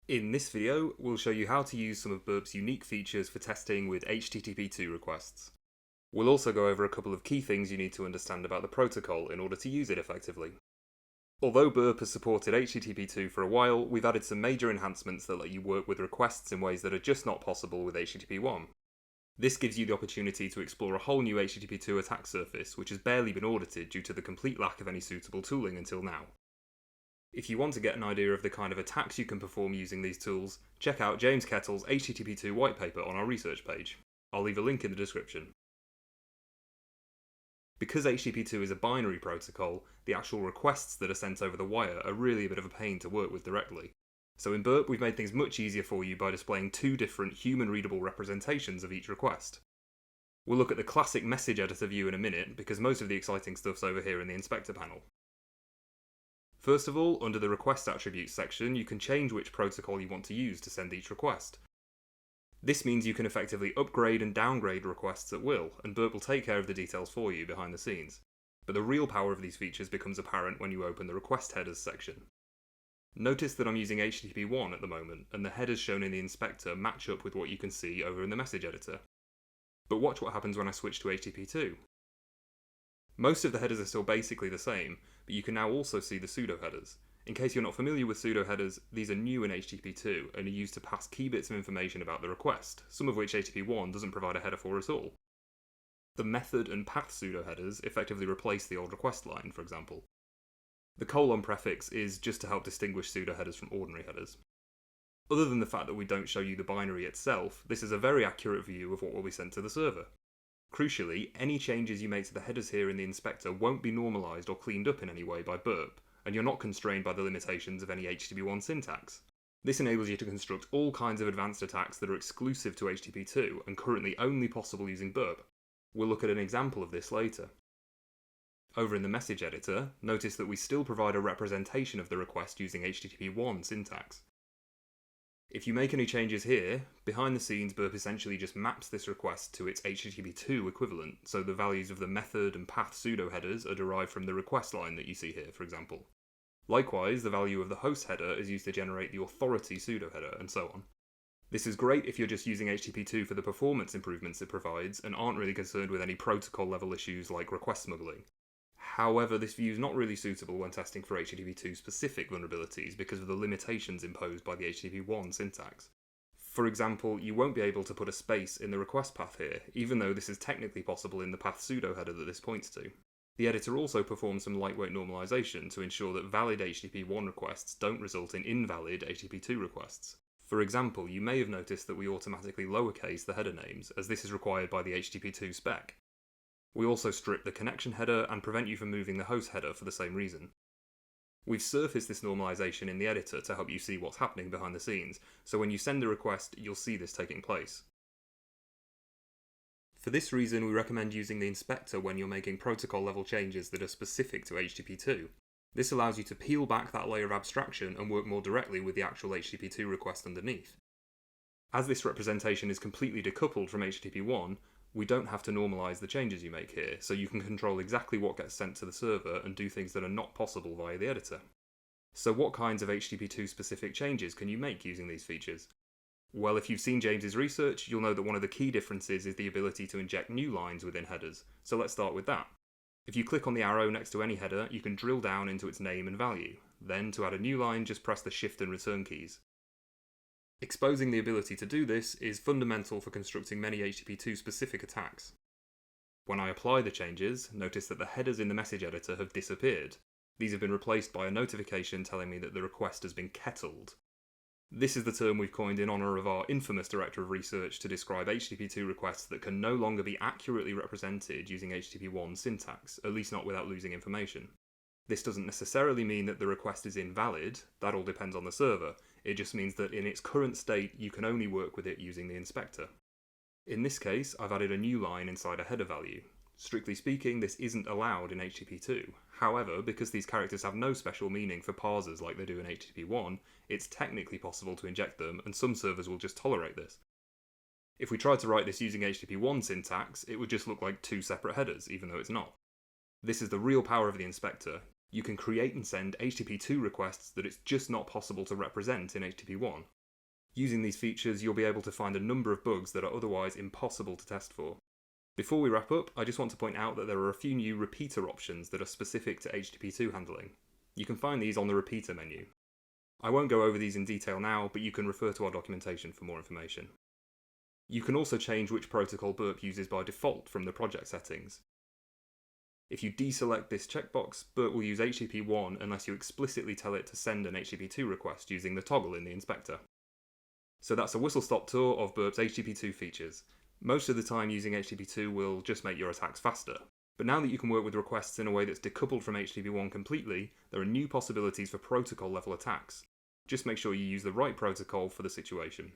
In this video, we'll show you how to use some of Burp's unique features for testing with HTTP2 requests. We'll also go over a couple of key things you need to understand about the protocol in order to use it effectively. Although Burp has supported HTTP2 for a while, we've added some major enhancements that let you work with requests in ways that are just not possible with HTTP1. This gives you the opportunity to explore a whole new HTTP2 attack surface, which has barely been audited due to the complete lack of any suitable tooling until now. If you want to get an idea of the kind of attacks you can perform using these tools, check out James Kettle's HTTP2 white paper on our research page. I'll leave a link in the description. Because HTTP2 is a binary protocol, the actual requests that are sent over the wire are really a bit of a pain to work with directly. So in Burp, we've made things much easier for you by displaying two different human-readable representations of each request. We'll look at the classic message editor view in a minute, because most of the exciting stuff's over here in the inspector panel. First of all, under the request attributes section, you can change which protocol you want to use to send each request. This means you can effectively upgrade and downgrade requests at will, and Burp will take care of the details for you behind the scenes. But the real power of these features becomes apparent when you open the request headers section. Notice that I'm using HTTP1 at the moment, and the headers shown in the inspector match up with what you can see over in the message editor. But watch what happens when I switch to HTTP2. Most of the headers are still basically the same, but you can now also see the pseudo-headers. In case you're not familiar with pseudo-headers, these are new in HTTP2 and are used to pass key bits of information about the request, some of which HTTP1 doesn't provide a header for at all. The method and path pseudo-headers effectively replace the old request line, for example. The colon prefix is just to help distinguish pseudo-headers from ordinary headers. Other than the fact that we don't show you the binary itself, this is a very accurate view of what will be sent to the server. Crucially, any changes you make to the headers here in the inspector won't be normalised or cleaned up in any way by Burp, and you're not constrained by the limitations of any HTTP1 syntax. This enables you to construct all kinds of advanced attacks that are exclusive to HTTP2 and currently only possible using Burp. We'll look at an example of this later. Over in the message editor, notice that we still provide a representation of the request using HTTP1 syntax. If you make any changes here, behind the scenes Burp essentially just maps this request to its HTTP2 equivalent, so the values of the method and path pseudo-headers are derived from the request line that you see here, for example. Likewise, the value of the host header is used to generate the authority pseudo-header, and so on. This is great if you're just using HTTP2 for the performance improvements it provides and aren't really concerned with any protocol level issues like request smuggling. However, this view is not really suitable when testing for HTTP2 specific vulnerabilities because of the limitations imposed by the HTTP1 syntax. For example, you won't be able to put a space in the request path here, even though this is technically possible in the path pseudo-header that this points to. The editor also performs some lightweight normalization to ensure that valid HTTP1 requests don't result in invalid HTTP2 requests. For example, you may have noticed that we automatically lowercase the header names, as this is required by the HTTP2 spec. We also strip the connection header and prevent you from moving the host header for the same reason. We've surfaced this normalization in the editor to help you see what's happening behind the scenes, so when you send a request, you'll see this taking place. For this reason, we recommend using the inspector when you're making protocol level changes that are specific to HTTP2. This allows you to peel back that layer of abstraction and work more directly with the actual HTTP2 request underneath. As this representation is completely decoupled from HTTP1, we don't have to normalise the changes you make here, so you can control exactly what gets sent to the server and do things that are not possible via the editor. So what kinds of HTTP2 specific changes can you make using these features? Well, if you've seen James's research, you'll know that one of the key differences is the ability to inject new lines within headers, so let's start with that. If you click on the arrow next to any header, you can drill down into its name and value. Then, to add a new line, just press the Shift and Return keys. Exposing the ability to do this is fundamental for constructing many HTTP2 specific attacks. When I apply the changes, notice that the headers in the message editor have disappeared. These have been replaced by a notification telling me that the request has been kettled. This is the term we've coined in honour of our infamous director of research to describe HTTP2 requests that can no longer be accurately represented using HTTP1 syntax, at least not without losing information. This doesn't necessarily mean that the request is invalid, that all depends on the server. It just means that in its current state you can only work with it using the inspector. In this case, I've added a new line inside a header value. Strictly speaking, this isn't allowed in HTTP2. However, because these characters have no special meaning for parsers like they do in HTTP1, it's technically possible to inject them, and some servers will just tolerate this. If we tried to write this using HTTP1 syntax, it would just look like two separate headers, even though it's not. This is the real power of the inspector. You can create and send HTTP2 requests that it's just not possible to represent in HTTP1. Using these features, you'll be able to find a number of bugs that are otherwise impossible to test for. Before we wrap up, I just want to point out that there are a few new repeater options that are specific to HTTP2 handling. You can find these on the repeater menu. I won't go over these in detail now, but you can refer to our documentation for more information. You can also change which protocol Burp uses by default from the project settings. If you deselect this checkbox, Burp will use HTTP1 unless you explicitly tell it to send an HTTP2 request using the toggle in the inspector. So that's a whistle-stop tour of Burp's HTTP2 features. Most of the time using HTTP2 will just make your attacks faster. But now that you can work with requests in a way that's decoupled from HTTP1 completely, there are new possibilities for protocol level attacks. Just make sure you use the right protocol for the situation.